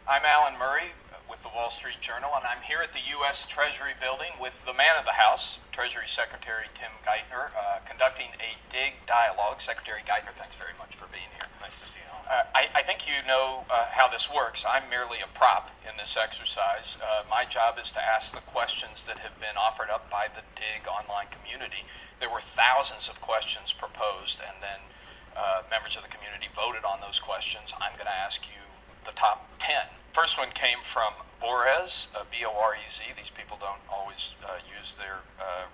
I'm Alan Murray with the Wall Street Journal, and I'm here at the U.S. Treasury Building with the man of the House, Treasury Secretary Tim Geithner, conducting a dig dialogue. Secretary Geithner, thanks very much for being here. Nice to see you. I think you know how this works. I'm merely a prop in this exercise. My job is to ask the questions that have been offered up by the dig online community. There were thousands of questions proposed, and then members of the community voted on those questions. I'm going to ask you the top 10. First one came from Borez, B-O-R-E-Z. These people don't always use their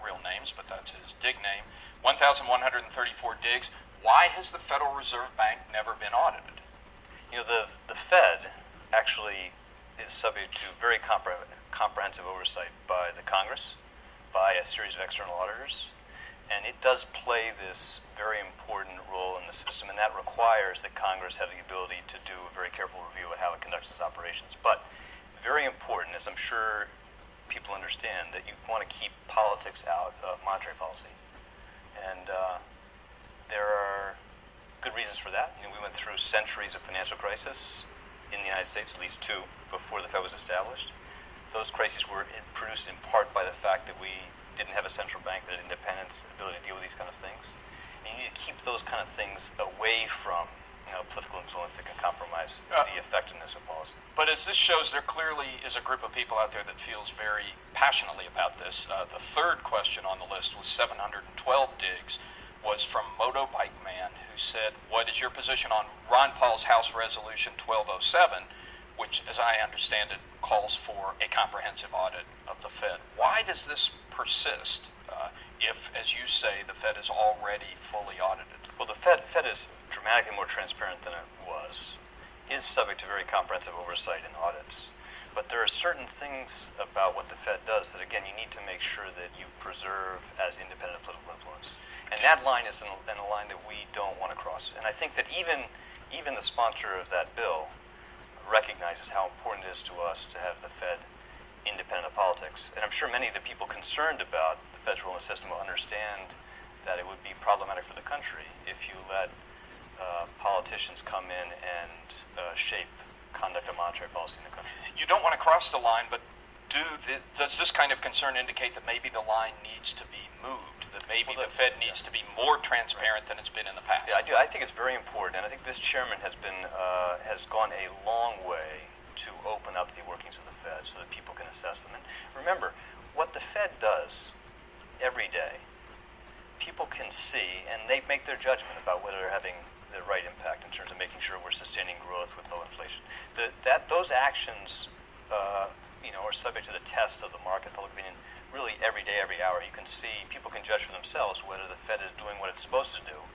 real names, but that's his dig name. 1,134 digs. Why has the Federal Reserve Bank never been audited? You know, the Fed actually is subject to very comprehensive oversight by the Congress, by a series of external auditors, and it does play this very important role in the system, and that requires that Congress have the ability to do a very careful review of how it conducts its operations. But very important, as I'm sure people understand, that you want to keep politics out of monetary policy. And there are good reasons for that. You know, we went through centuries of financial crisis in the United States, at least two, before the Fed was established. Those crises were produced in part by the fact that we didn't have a central bank that had independence, ability to deal with these kind of things. And you need to keep those kind of things away from political influence that can compromise the effectiveness of policy. But as this shows, there clearly is a group of people out there that feels very passionately about this. The third question on the list was 712 digs, was from Motobike Man, who said, what is your position on Ron Paul's House Resolution 1207, which, as I understand it, calls for a comprehensive audit of the Fed? Why does this persist if, as you say, the Fed is already fully audited? Well, the Fed is dramatically more transparent than it was. It is subject to very comprehensive oversight and audits. But there are certain things about what the Fed does that, again, you need to make sure that you preserve as independent political influence. And that line is in a line that we don't want to cross. And I think that even the sponsor of that bill recognizes how important it is to us to have the Fed independent of politics. And I'm sure many of the people concerned about the Fed's role in the system will understand that it would be problematic for the country if you let politicians come in and shape conduct of monetary policy in the country. You don't want to cross the line, but does this kind of concern indicate that maybe the line needs to be moved, that maybe the Fed needs to be more transparent than it's been in the past? Yeah, I do. I think it's very important, and I think this chairman has gone a long way to open up the workings of the Fed so that people can assess them. And remember, what the Fed does every day, people can see, and they make their judgment about whether they're having the right impact in terms of making sure we're sustaining growth with low inflation. Those actions are subject to the test of the market, public opinion, really every day, every hour. You can see, people can judge for themselves whether the Fed is doing what it's supposed to do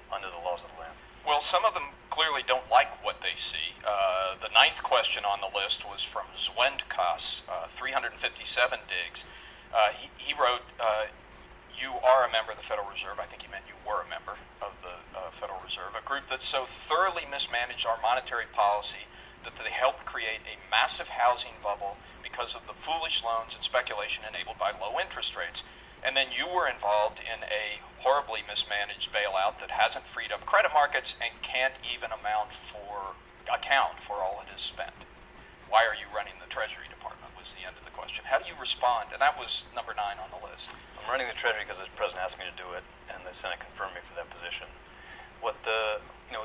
under the laws of the land. Well, some of them clearly don't like what they see. The ninth question on the list was from Zwendkas, 357 digs. He wrote, you are a member of the Federal Reserve. I think he meant you were a member of the Federal Reserve, a group that so thoroughly mismanaged our monetary policy that they helped create a massive housing bubble because of the foolish loans and speculation enabled by low interest rates. And then you were involved in a horribly mismanaged bailout that hasn't freed up credit markets and can't even account for all it has spent. Why are you running the Treasury Department was the end of the question. How do you respond? And that was number 9 on the list. I'm running the Treasury because the President asked me to do it, and the Senate confirmed me for that position.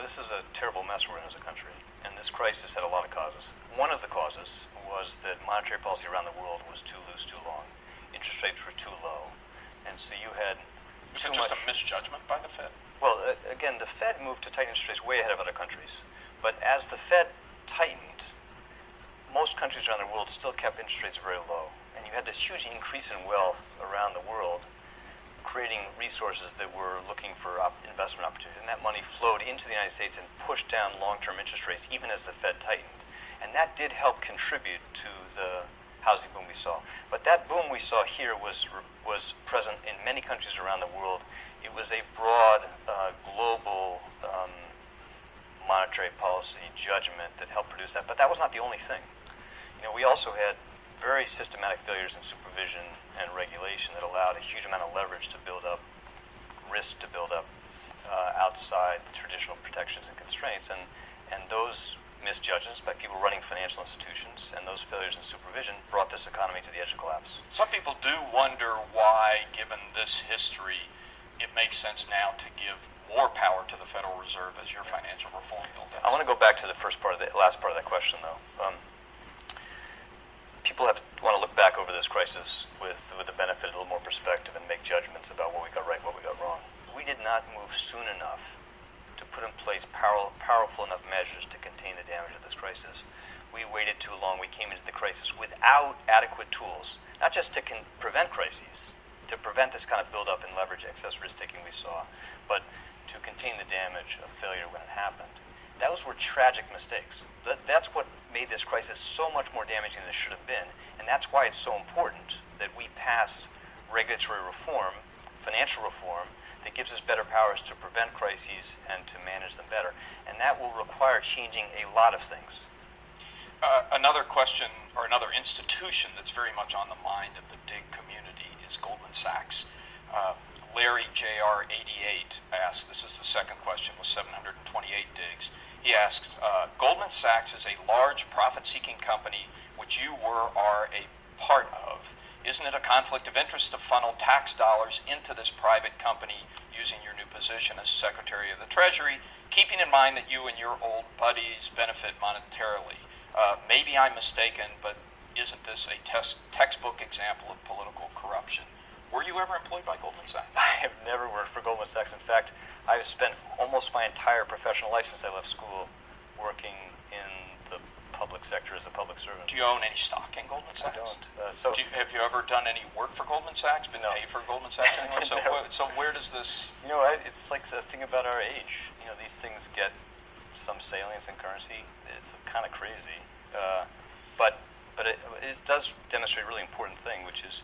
This is a terrible mess we're in as a country, and this crisis had a lot of causes. One of the causes was that monetary policy around the world was too loose, too long. Interest rates were too low, and so you had Was it just a misjudgment by the Fed? Well, again, the Fed moved to tighten interest rates way ahead of other countries, but as the Fed tightened, most countries around the world still kept interest rates very low, and you had this huge increase in wealth around the world, creating resources that were looking for investment opportunities, and that money flowed into the United States and pushed down long-term interest rates even as the Fed tightened. And that did help contribute to the housing boom we saw. But that boom we saw here was present in many countries around the world. It was a broad, global monetary policy judgment that helped produce that. But that was not the only thing. We also had very systematic failures in supervision and regulation that allowed a huge amount of leverage to build up, risk to build up outside the traditional protections and constraints, and those misjudgments by people running financial institutions, and those failures in supervision brought this economy to the edge of collapse. Some people do wonder why, given this history, it makes sense now to give more power to the Federal Reserve as your financial reform bill does. I want to go back to the last part of that question, though. People want to look back over this crisis with the benefit of a little more perspective and make judgments about what we got right, what we got wrong. We did not move soon enough to put in place powerful enough measures to contain the damage of this crisis. We waited too long. We came into the crisis without adequate tools, not just to prevent crises, to prevent this kind of buildup and leverage excess risk-taking we saw, but to contain the damage of failure when it happened. Those were tragic mistakes. That's what made this crisis so much more damaging than it should have been, and that's why it's so important that we pass regulatory reform, financial reform, that gives us better powers to prevent crises and to manage them better. And that will require changing a lot of things. Another question, or another institution that's very much on the mind of the DIG community is Goldman Sachs. Larry JR 88 asked, this is the second question with 728 digs. He asks, Goldman Sachs is a large profit-seeking company which you are a part of. Isn't it a conflict of interest to funnel tax dollars into this private company using your new position as Secretary of the Treasury, keeping in mind that you and your old buddies benefit monetarily? Maybe I'm mistaken, but isn't this a textbook example of political corruption? Were you ever employed by Goldman Sachs? I have never worked for Goldman Sachs. In fact, I've spent almost my entire professional life since I left school working in the public sector as a public servant. Do you own any stock in Goldman Sachs? I don't. Have you ever done any work for Goldman Sachs? Been paid for Goldman Sachs anymore? So where does this? It's like the thing about our age. These things get some salience and currency. It's kind of crazy, but it does demonstrate a really important thing, which is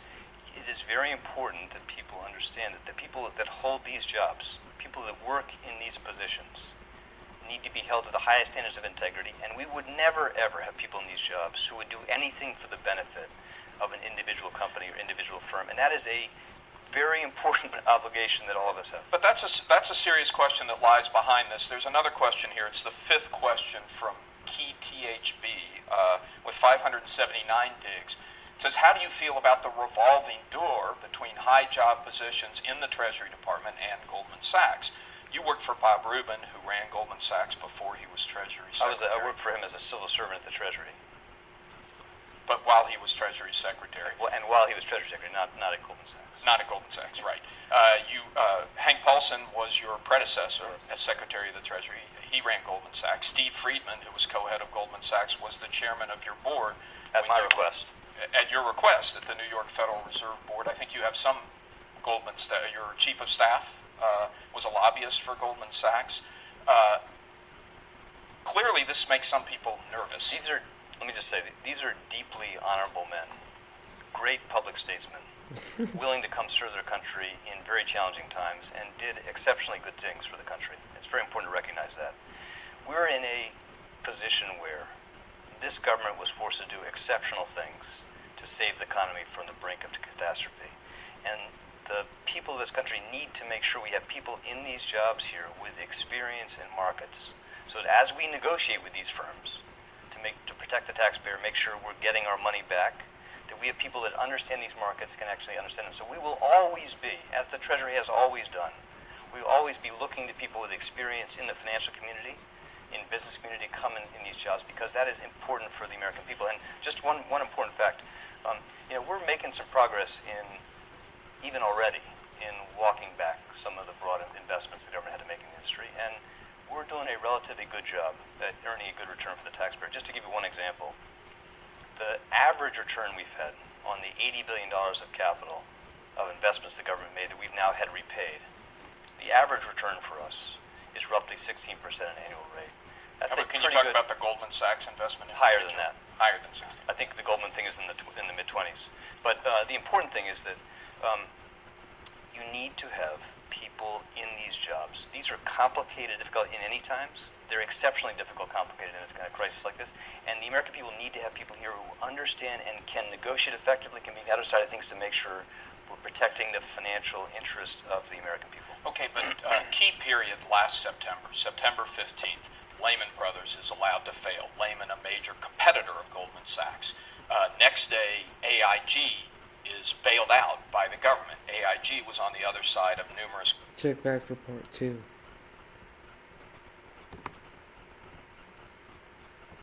it is very important that people understand that the people that hold these jobs, people that work in these positions, need to be held to the highest standards of integrity, and we would never, ever have people in these jobs who would do anything for the benefit of an individual company or individual firm, and that is a very important obligation that all of us have. But that's a serious question that lies behind this. There's another question here. It's the fifth question from Key THB with 579 digs. It says, how do you feel about the revolving door between high job positions in the Treasury Department and Goldman Sachs? You worked for Bob Rubin, who ran Goldman Sachs before he was Treasury Secretary. I worked for him as a civil servant at the Treasury. But while he was Treasury Secretary. And while he was Treasury Secretary, not at Goldman Sachs. Not at Goldman Sachs, right. Hank Paulson was your predecessor as Secretary of the Treasury. He ran Goldman Sachs. Steve Friedman, who was co-head of Goldman Sachs, was the chairman of your board. At my request. At your request at the New York Federal Reserve Board. I think you have some Goldman staff. Your chief of staff was a lobbyist for Goldman Sachs. Clearly, this makes some people nervous. Let me just say, these are deeply honorable men, great public statesmen, willing to come serve their country in very challenging times, and did exceptionally good things for the country. It's very important to recognize that. We're in a position where this government was forced to do exceptional things to save the economy from the brink of catastrophe. And the people of this country need to make sure we have people in these jobs here with experience in markets, so that as we negotiate with these firms to protect the taxpayer, make sure we're getting our money back, that we have people that understand these markets, can actually understand them. So we will always be, as the Treasury has always done, we will always be looking to people with experience in the financial community, in business community, come in these jobs, because that is important for the American people. And just one important fact, we're making some progress even already in walking back some of the broad investments the government had to make in the industry, and we're doing a relatively good job at earning a good return for the taxpayer. Just to give you one example, the average return we've had on the $80 billion of capital of investments the government made that we've now had repaid, the average return for us is roughly 16% an annual rate. Can you talk about the Goldman Sachs investment? Higher than that. Higher than 16. I think the Goldman thing is in the mid-20s. But the important thing is that you need to have people in these jobs. These are complicated, difficult in any times. They're exceptionally difficult, complicated in a crisis like this. And the American people need to have people here who understand and can negotiate effectively, can be on the other side of things to make sure we're protecting the financial interest of the American people. Okay, but key period last September, September 15th, Lehman Brothers is allowed to fail. Lehman, a major competitor of Goldman Sachs. Next day, AIG is bailed out by the government. AIG was on the other side of numerous... Check back report 2.